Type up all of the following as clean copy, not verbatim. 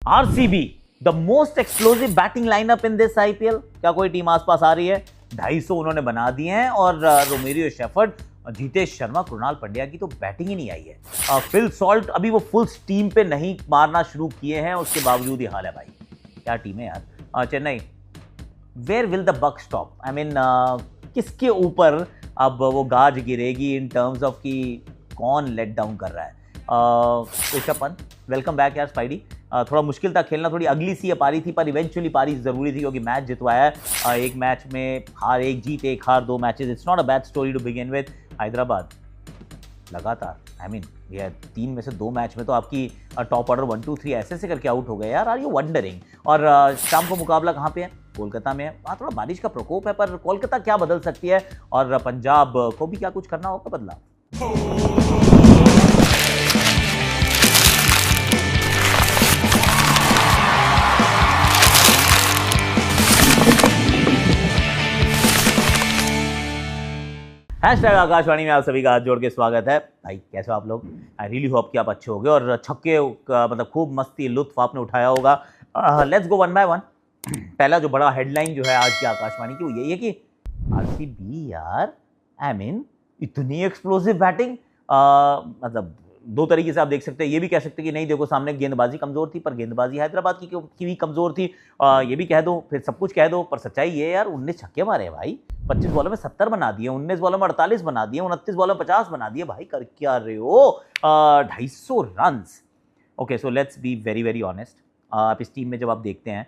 RCB the most explosive batting lineup in this IPL. क्या कोई team आसपास आ रही है? 250 उन्होंने बना दिए हैं और रोमेरियो शेफर्ड, जीतेश शर्मा, कृणाल पंड्या की तो बैटिंग ही नहीं आई है। फिल सॉल्ट अभी वो फुल स्टीम पे नहीं मारना शुरू किए हैं, उसके बावजूद ही हाल है भाई। क्या टीम है यार Chennai. Where will the buck stop? I mean किसके ऊपर अब वो गाज गिरेगी इन टर्म्स ऑफ कि कौन लेट डाउन कर रहा है? ऋषभ पंत, वेलकम बैक यार स्पाइडी। थोड़ा मुश्किल था खेलना, थोड़ी अगली सी पारी थी, पर इवेंचुअली पारी जरूरी थी क्योंकि मैच जितवाया है। एक मैच में हार, एक जीत, एक हार, 2 matches. It's not a bad story to begin with. Hyderabad लगातार, आई मीन ये 3 में से 2 मैच में तो आपकी टॉप ऑर्डर 1 2 3 ऐसे करके आउट हो गए यार। Are you wondering? और शाम को मुकाबला कहाँ पे है? कोलकाता में है। वहाँ थोड़ा बारिश का प्रकोप है, पर कोलकाता क्या बदल सकती है और पंजाब को भी क्या कुछ करना होगा बदला। हैशटैग आकाशवाणी में आप सभी का हाथ जोड़ के स्वागत है। भाई कैसे हो आप लोग? आई रियली होप कि आप अच्छे होंगे और छक्के मतलब खूब मस्ती लुत्फ आपने उठाया होगा। Let's go one by one. पहला जो बड़ा हेडलाइन जो है आज की आकाशवाणी की वो यही है कि आरसीबी यार, आई मीन इतनी एक्सप्लोसिव बैटिंग। मतलब 2 तरीके से आप देख सकते हैं। ये भी कह सकते हैं कि नहीं देखो सामने गेंदबाजी कमजोर थी, पर गेंदबाजी हैदराबाद की भी कमजोर थी। ये भी कह दो, फिर सब कुछ कह दो, पर सच्चाई ये यार 19 छक्के मारे भाई। 25 बॉलों में 70 बना दिए, 19 बॉलों में 48 बना दिए, 29 बॉलों में 50 बना दिए। भाई कर क्या रहे हो? 250 run. Okay, so let's be very very honest. आप इस टीम में जब आप देखते हैं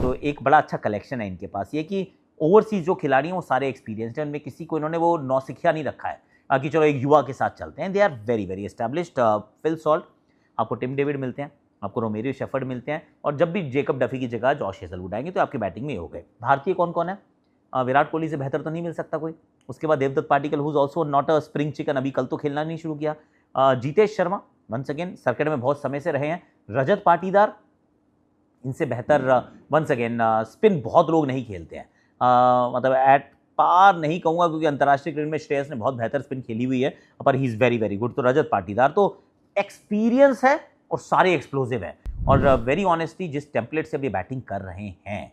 तो एक बड़ा अच्छा कलेक्शन है इनके पास। ये कि ओवरसीज जो खिलाड़ी हैं वो सारे एक्सपीरियंस्ड हैं, उनमें किसी को इन्होंने वो नौसिखिया नहीं रखा है कि चलो एक युवा के साथ चलते हैं। They are very very established. Phil Salt, आपको टिम डेविड मिलते हैं, आपको रोमेरियो शेफर्ड मिलते हैं, और जब भी जेकब डफी की जगह जॉश हेजलवुड आएंगे तो आपकी बैटिंग में ये हो गए। भारतीय कौन कौन है? विराट कोहली से बेहतर तो नहीं मिल सकता कोई। उसके बाद Devdutt Padikkal, who is also not a spring chicken, अभी कल तो खेलना नहीं शुरू किया। Jitesh Sharma once again circuit में बहुत समय से रहे हैं। रजत पाटीदार, इनसे बेहतर वंस अगेन स्पिन बहुत लोग नहीं खेलते हैं। मतलब एट पार नहीं कहूँगा क्योंकि अंतर्राष्ट्रीय क्रिकेट में श्रेयस ने बहुत बेहतर स्पिन खेली हुई है, पर he is very very good. तो रजत पाटीदार तो एक्सपीरियंस है और सारे एक्सप्लोसिव है। और वेरी ऑनेस्टली जिस टेम्पलेट से अभी बैटिंग कर रहे हैं,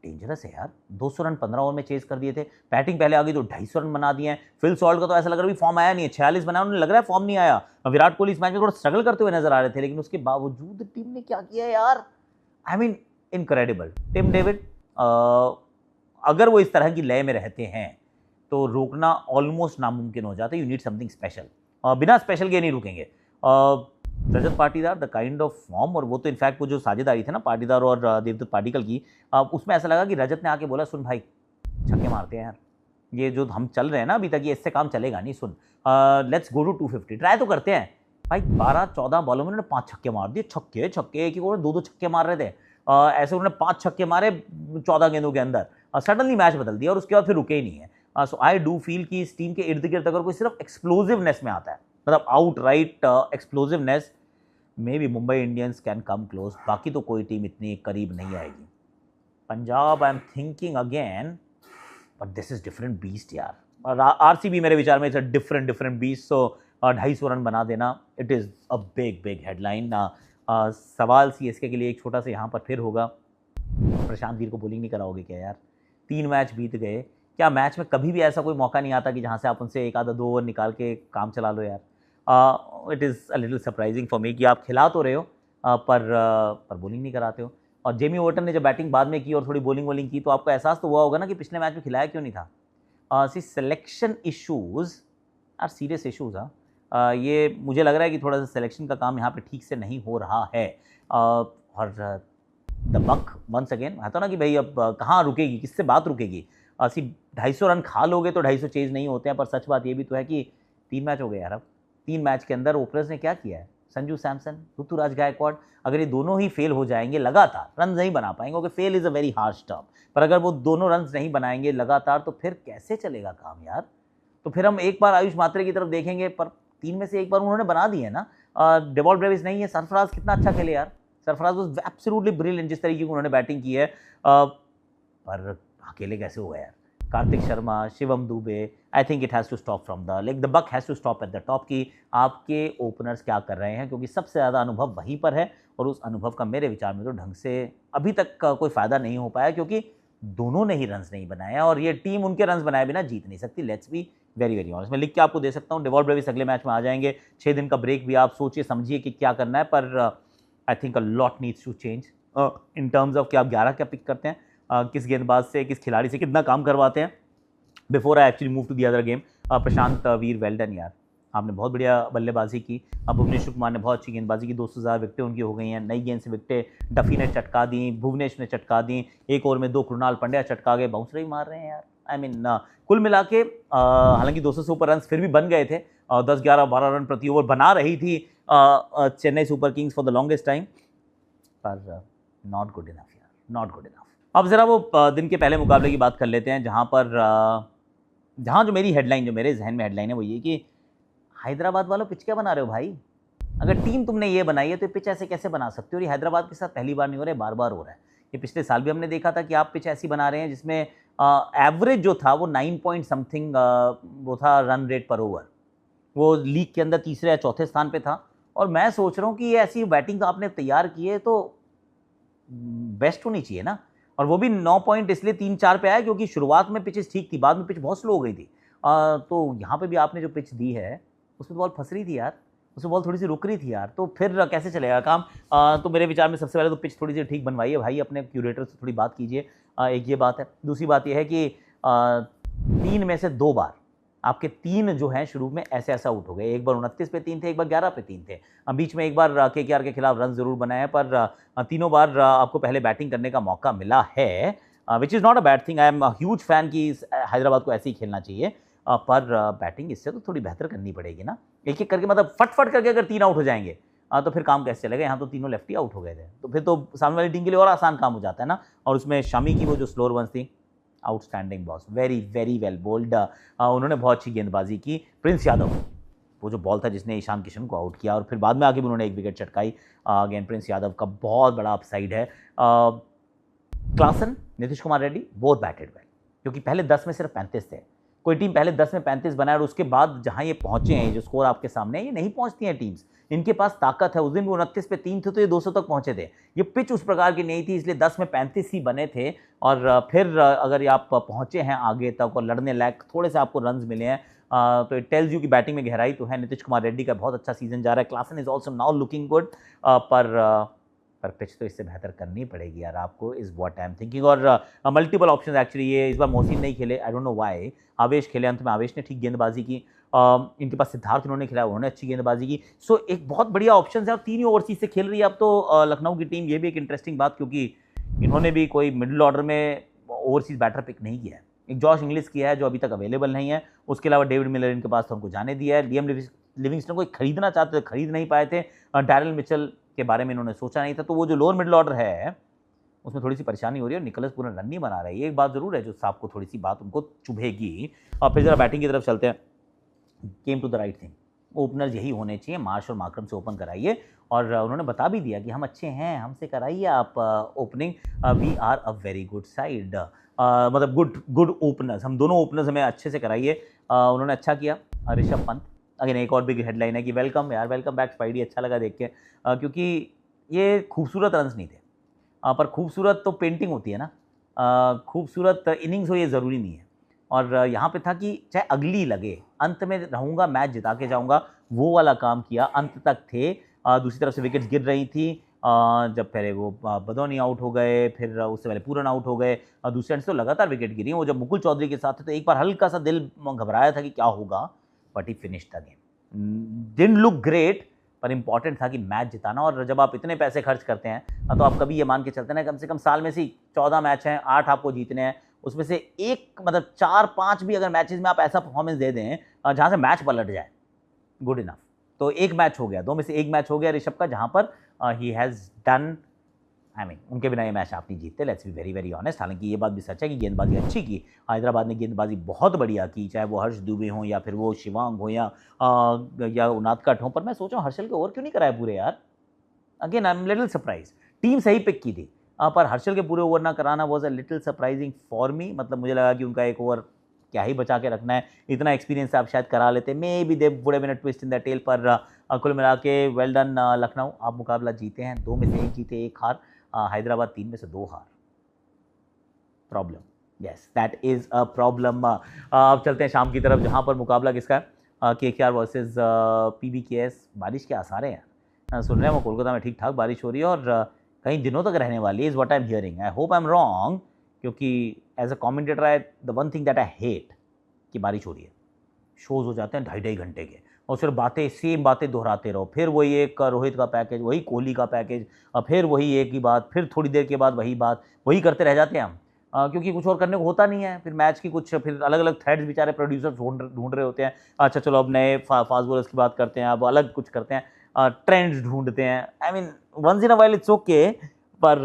डेंजरस है यार। 200 रन 15 ओवर में चेज कर दिए थे। बैटिंग पहले आ गई तो 250 रन बना दिए हैं। फिल सॉल्ट का तो ऐसा लग रहा है फॉर्म आया नहीं है, 46 बनाया उन्हें, लग रहा है फॉर्म नहीं आया। विराट कोहली इस मैच में थोड़ा स्ट्रगल करते हुए नजर आ रहे थे, लेकिन उसके बावजूद टीम ने क्या किया यार, I mean incredible. Tim David, अगर वो इस तरह की लय में रहते हैं तो रोकना ऑलमोस्ट नामुमकिन हो जाता है। You need something special. बिना स्पेशल के नहीं रुकेंगे। Rajat Patidar the kind of form, और वो तो इनफैक्ट वो जो साझेदारी थी ना पाटीदार और देवदत्त पाटिकल की, उसमें ऐसा लगा कि रजत ने आके बोला, सुन भाई छक्के मारते हैं यार, ये जो हम चल रहे हैं ना अभी तक, ये इससे काम चलेगा नहीं। सुन, लेट्स गो टू 250, ट्राई तो करते हैं भाई। 12-14 बॉलों में उन्होंने 5 छक्के मार दिए। छक्के छक्के, एक ओवर 2-2 छक्के मार रहे थे। ऐसे उन्होंने 5 छक्के मारे 14 गेंदों के अंदर। सडनली मैच बदल दिया और उसके बाद फिर रुके ही नहीं है। सो आई डू फील कि इस टीम के इर्द गिर्द अगर कोई सिर्फ एक्सप्लोजिवनेस में आता है, मतलब outright explosiveness, maybe Mumbai Indians can come close. बाकी तो कोई टीम इतनी करीब नहीं आएगी। Punjab I am thinking again, but this is different beast यार। और आरसीबी मेरे विचार में it's a different beast. So 250 run बना देना, it is a big headline. सवाल सीएसके के लिए एक छोटा सा यहाँ पर फिर होगा, प्रशांत वीर को बॉलिंग नहीं कराओगे क्या यार? 3 मैच बीत गए, क्या मैच में कभी भी ऐसा कोई मौका नहीं आता कि जहाँ से आप उनसे 1 आधा 2 ओवर निकाल के काम चला लो यार? It is a little surprising for me कि आप खिला तो रहे हो पर बॉलिंग नहीं कराते हो। और जेमी ओवर्टन ने जब बैटिंग बाद में की और थोड़ी बॉलिंग की, तो आपको एहसास तो हुआ होगा ना कि पिछले मैच में खिलाया क्यों नहीं था। See selection issues are serious issues. ये मुझे लग रहा है कि थोड़ा सा सिलेक्शन का काम यहाँ पे ठीक से नहीं हो रहा है। और द बक वंस अगेन आता ना कि भाई अब कहाँ रुकेगी, किससे बात रुकेगी? 250 रन खा लोगे तो 250 चेज नहीं होते हैं, पर सच बात ये भी तो है कि 3 मैच हो गए यार। अब 3 मैच के अंदर ओपनर्स ने क्या किया है? संजू सैमसन, ऋतुराज गायकवाड़, अगर ये दोनों ही फेल हो जाएंगे लगातार, रन नहीं बना पाएंगे, क्योंकि fail is a very harsh term, पर अगर वो दोनों रन नहीं बनाएंगे लगातार तो फिर कैसे चलेगा काम यार? तो फिर हम एक बार आयुष मात्रे की तरफ देखेंगे, पर 3 में से एक बार उन्होंने बना दिए ना। डेवॉल ब्रेविस नहीं है, सरफराज कितना अच्छा खेले यार। सरफराज वाज एब्सोल्युटली ब्रिलियंट जिस तरीके की उन्होंने बैटिंग की है। पर अकेले कैसे हो गया यार? Kartik Sharma, Shivam Dube, I think it has to stop from the like the buck has to stop at the top कि आपके ओपनर्स क्या कर रहे हैं, क्योंकि सबसे ज़्यादा अनुभव वहीं पर है और उस अनुभव का मेरे विचार में तो ढंग से अभी तक का कोई फ़ायदा नहीं हो पाया, क्योंकि दोनों ने ही रन्स नहीं बनाए और ये टीम उनके रन्स बनाए बिना जीत नहीं सकती। Let's be very very honest, मैं लिख के आपको दे सकता हूँ। डेवॉल्ट ब्रेविस अगले मैच में आ जाएंगे, 6 दिन का ब्रेक भी आप सोचिए समझिए कि क्या करना है, पर I think a lot needs to change in terms of कि आप 11 क्या पिक करते हैं, किस गेंदबाज से, किस खिलाड़ी से कितना काम करवाते हैं। Before I actually move to the other game, Prashant Veer well done यार, आपने बहुत बढ़िया बल्लेबाजी की। अब भुवनेश्वर कुमार ने बहुत अच्छी गेंदबाजी की, 200 विकेटें उनकी हो गई हैं, नई गेंद से विकेटें डफी ने चटका दी, भुवनेश ने चटका दी, एक ओवर में 2 कृणाल पंड्या चटका गए, बाउंसर ही मार रहे हैं यार। आई मीन कुल मिला के हालांकि 200 से ऊपर रन फिर भी बन गए थे, 10, 11, 12 रन प्रति ओवर बना रही थी Chennai super Kings for the longest time, पर नॉट गुड इनफ यार, नॉट गुड इनफ। अब जरा वो दिन के पहले मुकाबले की बात कर लेते हैं, जहाँ जो मेरी हेडलाइन, जो मेरे जहन में हेडलाइन है वो ये कि हैदराबाद वालों पिच क्या बना रहे हो भाई? अगर टीम तुमने ये बनाई है तो पिच ऐसे कैसे बना सकते हो? ये हैदराबाद के साथ पहली बार नहीं हो रहा है, बार बार हो रहा है। ये पिछले साल भी हमने देखा था कि आप पिच ऐसी बना रहे हैं जिसमें एवरेज जो था वो 9 पॉइंट समथिंग वो था रन रेट पर ओवर, वो लीग के अंदर तीसरे या चौथे स्थान पे था। और मैं सोच रहा हूँ कि ये ऐसी बैटिंग तो आपने तैयार की है तो बेस्ट होनी चाहिए ना। और वो भी 9 पॉइंट इसलिए 3-4 पे आया क्योंकि शुरुआत में पिचेस ठीक थी, बाद में पिच बहुत स्लो हो गई थी। तो यहाँ पे भी आपने जो पिच दी है उसमें बॉल फंस रही थी यार, उसमें बॉल थोड़ी सी रुक रही थी यार, तो फिर कैसे चलेगा काम? तो मेरे विचार में सबसे पहले तो पिच थोड़ी सी ठीक बनवाइए भाई, अपने क्यूरेटर से थोड़ी बात कीजिए, एक ये बात है। दूसरी बात ये है कि 3 में से 2 बार आपके 3 जो हैं शुरू में ऐसे ऐसा आउट हो गए, एक बार 29 पे 3 थे, एक बार 11 पे 3 थे, बीच में एक बार केकेआर के खिलाफ रन जरूर बनाए, पर तीनों बार आपको पहले बैटिंग करने का मौका मिला है, which is not a bad thing. I am huge fan कि हैदराबाद को ऐसे ही खेलना चाहिए, पर बैटिंग इससे तो थोड़ी बेहतर करनी पड़ेगी ना। एक एक करके मतलब फट करके अगर 3 आउट हो जाएंगे तो फिर काम कैसे चलेगा? यहाँ तो तीनों लेफ्टी आउट हो गए थे, तो फिर तो सामने वाली टीम के लिए और आसान काम हो जाता है ना। और उसमें शमी की वो जो स्लोअर वंस थी, outstanding boss, very very well bowled, उन्होंने बहुत अच्छी गेंदबाजी की। प्रिंस यादव, वो जो बॉल था जिसने ईशान किशन को आउट किया और फिर बाद में आके भी उन्होंने एक विकेट चटकाई, अगेन प्रिंस यादव का बहुत बड़ा अपसाइड है। Klaasen, Nitish Kumar Reddy both batted well, क्योंकि पहले 10 में सिर्फ 35 थे। कोई टीम पहले 10 में 35 बनाए और उसके बाद जहां ये पहुंचे हैं, जो स्कोर आपके सामने है, ये नहीं पहुंचती हैं टीम्स, इनके पास ताकत है। उस दिन भी 29 पे 3 थे तो ये 200 तक पहुंचे थे। ये पिच उस प्रकार की नहीं थी, इसलिए 10 में 35 ही बने थे। और फिर अगर ये आप पहुंचे हैं आगे तक और लड़ने लायक थोड़े से आपको रन्स मिले हैं, तो इट टेल्स यू कि बैटिंग में गहराई तो है। नीतीश कुमार रेड्डी का बहुत अच्छा सीजन जा रहा है, Klaasen is also now looking good, पर पिच तो इससे बेहतर करनी पड़ेगी यार आपको, is what I am thinking. और मल्टीपल ऑप्शंस एक्चुअली, ये इस बार मोहसिन नहीं खेले, आई डोंट नो व्हाई, आवेश खेले, अंत में आवेश ने ठीक गेंदबाजी की। इनके पास सिद्धार्थ उन्होंने खिलाया, उन्होंने अच्छी गेंदबाजी की। सो एक बहुत बढ़िया ऑप्शन है और 3 ही ओवरसीज से खेल रही है अब तो लखनऊ की टीम। ये भी एक इंटरेस्टिंग बात, क्योंकि इन्होंने भी कोई मिडिल ऑर्डर में ओवरसीज बैटर पिक नहीं किया है। एक जॉश इंग्लिश किया है जो अभी तक अवेलेबल नहीं है, उसके अलावा डेविड मिलर इनके पास तो उनको जाने दिया है। लियम लिविंगस्टन को खरीदना चाहते थे, खरीद नहीं पाए थे। डैरिल मिचेल के बारे में इन्होंने सोचा नहीं था, तो वो जो लोअर मिडिल ऑर्डर है उसमें थोड़ी सी परेशानी हो रही है और निकोलस पूरन रन नहीं बना रहा है। ये एक बात जरूर है जो साहब को थोड़ी सी बात उनको चुभेगी। और फिर जरा बैटिंग की तरफ चलते हैं। Came to the right thing, openers यही होने चाहिए, मार्श और मार्करम से ओपन कराइए। और उन्होंने बता भी दिया कि हम अच्छे हैं, हमसे कराइए आप opening, we are a very good side, मतलब गुड ओपनर्स, हम दोनों ओपनर्स हमें अच्छे से कराइए। उन्होंने अच्छा किया। ऋषभ पंत, अगेन एक और बिग हेडलाइन है कि वेलकम यार, वेलकम बैक स्पाइडी, अच्छा लगा देख के, क्योंकि ये खूबसूरत रन्स नहीं थे, पर खूबसूरत तो पेंटिंग होती है ना, खूबसूरत इनिंग्स हो ये ज़रूरी नहीं है। और यहाँ पे था कि चाहे अगली लगे, अंत में रहूँगा, मैच जिता के जाऊँगा, वो वाला काम किया, अंत तक थे। दूसरी तरफ से विकेट्स गिर रही थी, जब पहले वो बदौनी आउट हो गए, फिर उससे पहले पूरन आउट हो गए, दूसरे एंड से तो लगातार विकेट गिरी। वो जब मुकुल चौधरी के साथ थे तो एक बार हल्का सा दिल घबराया था कि क्या होगा, but he finish the game. Didn't look great, पर इंपॉर्टेंट था कि मैच जिताना। और जब आप इतने पैसे खर्च करते हैं तो आप कभी ये मान के चलते हैं कम से कम साल में से 14 मैच हैं, 8 आपको जीतने हैं, उसमें से एक मतलब 4-5 भी अगर मैचेस में आप ऐसा परफॉर्मेंस दे दें जहां से मैच पलट जाए, गुड इनफ। तो एक मैच हो गया, 2 में से एक मैच हो गया ऋषभ का, जहां पर he has done, I mean उनके बिना ये मैच आप नहीं जीतते, let's be very very honest. हालांकि ये बात भी सच है कि गेंदबाजी अच्छी की, हैदराबाद ने गेंदबाजी बहुत बढ़िया की, चाहे वो हर्ष दुबे हो या फिर वो शिवांग हो या उनादकट हो। पर मैं सोच रहा हूँ हर्षल के ओवर क्यों नहीं कराए पूरे यार? Again I am little surprise. Team सही पिक की थी, पर हर्षल के पूरे ओवर ना कराना was a little surprising for me. मतलब मुझे लगा कि उनका एक ओवर क्या ही बचा के रखना है, इतना एक्सपीरियंस आप शायद करा लेते, maybe they would have been a twist in the tail. पर कुल मिला के वेल डन लखनऊ, आप मुकाबला जीते हैं, 2 में से 1 जीते 1 हार, हैदराबाद 3 में से 2 हार। Problem, yes that is a problem. अब चलते हैं शाम की तरफ, जहाँ पर मुकाबला किसका है, KKR वर्सेस PBKS। बारिश के आसार हैं, सुन रहे हैं वो कोलकाता में ठीक ठाक बारिश हो रही है और कई दिनों तक रहने वाली है, is what I am hearing. I hope I am wrong, क्योंकि as a commentator I the one thing that I hate कि बारिश हो रही है, शोज़ हो जाते हैं 2.5 घंटे के और फिर बातें सेम बातें दोहराते रहो, फिर वही एक रोहित का पैकेज, वही कोहली का पैकेज, और फिर वही एक ही बात, फिर थोड़ी देर के बाद वही बात, वही करते रह जाते हैं हम। क्योंकि कुछ और करने को होता नहीं है, फिर मैच की कुछ फिर अलग अलग थ्रेड्स बेचारे प्रोड्यूसर्स ढूंढ रहे होते हैं। अच्छा चलो अब नए फास्ट बॉलर्स की बात करते हैं, अब अलग कुछ करते हैं, ट्रेंड्स ढूंढते हैं। I mean once in a while it's okay, पर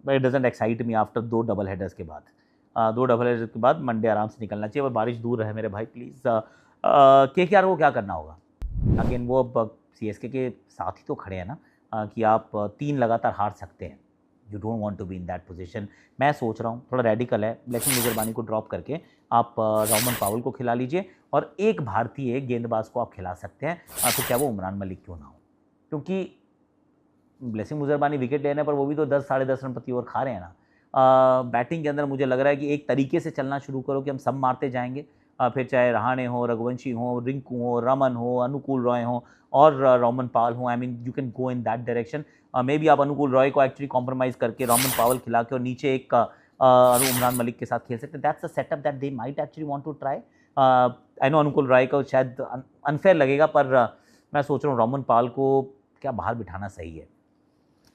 it doesn't excite me after 2 double headers के बाद। 2 डबल हेडर्स के बाद मंडे आराम से निकलना चाहिए, और बारिश दूर रहे मेरे भाई प्लीज़। KKR को क्या करना होगा, अगेन वो अब CSK के साथ ही तो खड़े हैं ना, कि आप 3 लगातार हार सकते हैं। You don't want to be in that position. मैं सोच रहा हूँ थोड़ा रेडिकल है, ब्लेसिंग मुजरबानी को ड्रॉप करके आप रॉमन पावल को खिला लीजिए और एक भारतीय गेंदबाज को आप खिला सकते हैं, तो क्या वो उमरान मलिक क्यों ना हो, क्योंकि ब्लेसिंग मुजरबानी विकेट लेने पर वो भी तो 10 साढ़े 10 रन प्रति ओवर खा रहे हैं ना। बैटिंग के अंदर मुझे लग रहा है कि एक तरीके से चलना शुरू करो कि हम सब मारते जाएंगे, फिर चाहे रहाणे हो, रघुवंशी हो, रिंकू हो, रमन हो, अनुकूल रॉय हो और रोमन पावल हो। I mean you can go in that direction. May be आप अनुकूल रॉय को एक्चुअली कॉम्प्रोमाइज़ करके रोमन पावल खिला के और नीचे एक उमरान मलिक के साथ खेल सकते हैं। That's a setup that they might actually want to try. I know Anukul Roy को शायद अनफेयर लगेगा, पर मैं सोच रहा हूँ रोमन पावल को क्या बाहर बिठाना सही है।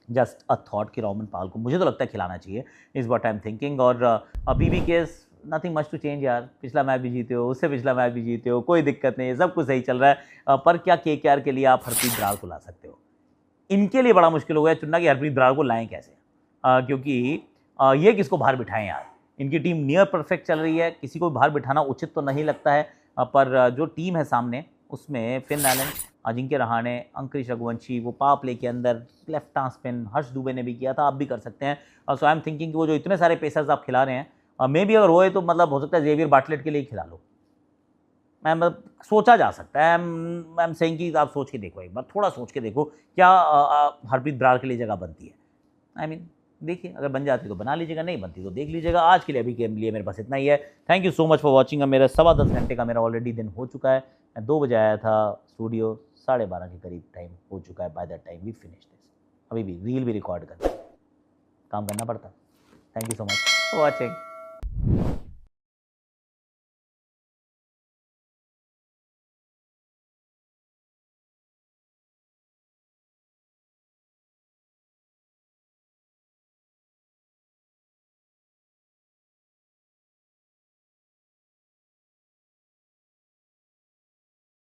जस्ट अ थॉट कि रोमन पावल को मुझे तो लगता है खिलाना चाहिए, is what I am thinking. और PBKS nothing much to change यार, पिछला मैच भी जीते हो, उससे पिछला मैच भी जीते हो, कोई दिक्कत नहीं है, सब कुछ सही चल रहा है। पर क्या KKR के लिए आप हरप्रीत बराड़ को ला सकते हो? इनके लिए बड़ा मुश्किल हो गया चुनना कि हरप्रीत बराड़ को लाएं कैसे, क्योंकि ये किसको बाहर बिठाएं यार। इनकी टीम नियर परफेक्ट चल रही है, किसी को बाहर बिठाना उचित तो नहीं लगता है। पर जो टीम है सामने उसमें फिन एलन, अजिंक्य रहाणे, अंकुरिश रघुवंशी, वो पावर प्ले के अंदर लेफ्ट आर्म स्पिन हर्ष दुबे ने भी किया था, आप भी कर सकते हैं। सो आई एम थिंकिंग कि वो जो इतने सारे पेसर्स आप खिला रहे हैं, मे बी अगर होए तो मतलब हो सकता है जेवियर बाटलेट के लिए ही खिला लो। मैं मतलब सोचा जा सकता है, आई एम सेइंग कि आप सोच के देखो, एक बार थोड़ा सोच के देखो क्या हरप्रीत बराड़ के लिए जगह बनती है। आई मीन देखिए, अगर बन जाती तो बना लीजिएगा, नहीं बनती तो देख लीजिएगा। आज के लिए अभी के लिए मेरे पास इतना ही है। Thank you so much for watching. अब मेरा 10:15 घंटे का मेरा ऑलरेडी दिन हो चुका है। मैं 2 बजे आया था स्टूडियो, 12:30 के करीब टाइम हो चुका है by the time we finish this. अभी भी रील भी रिकॉर्ड करना, काम करना पड़ता। Thank you so much for watching.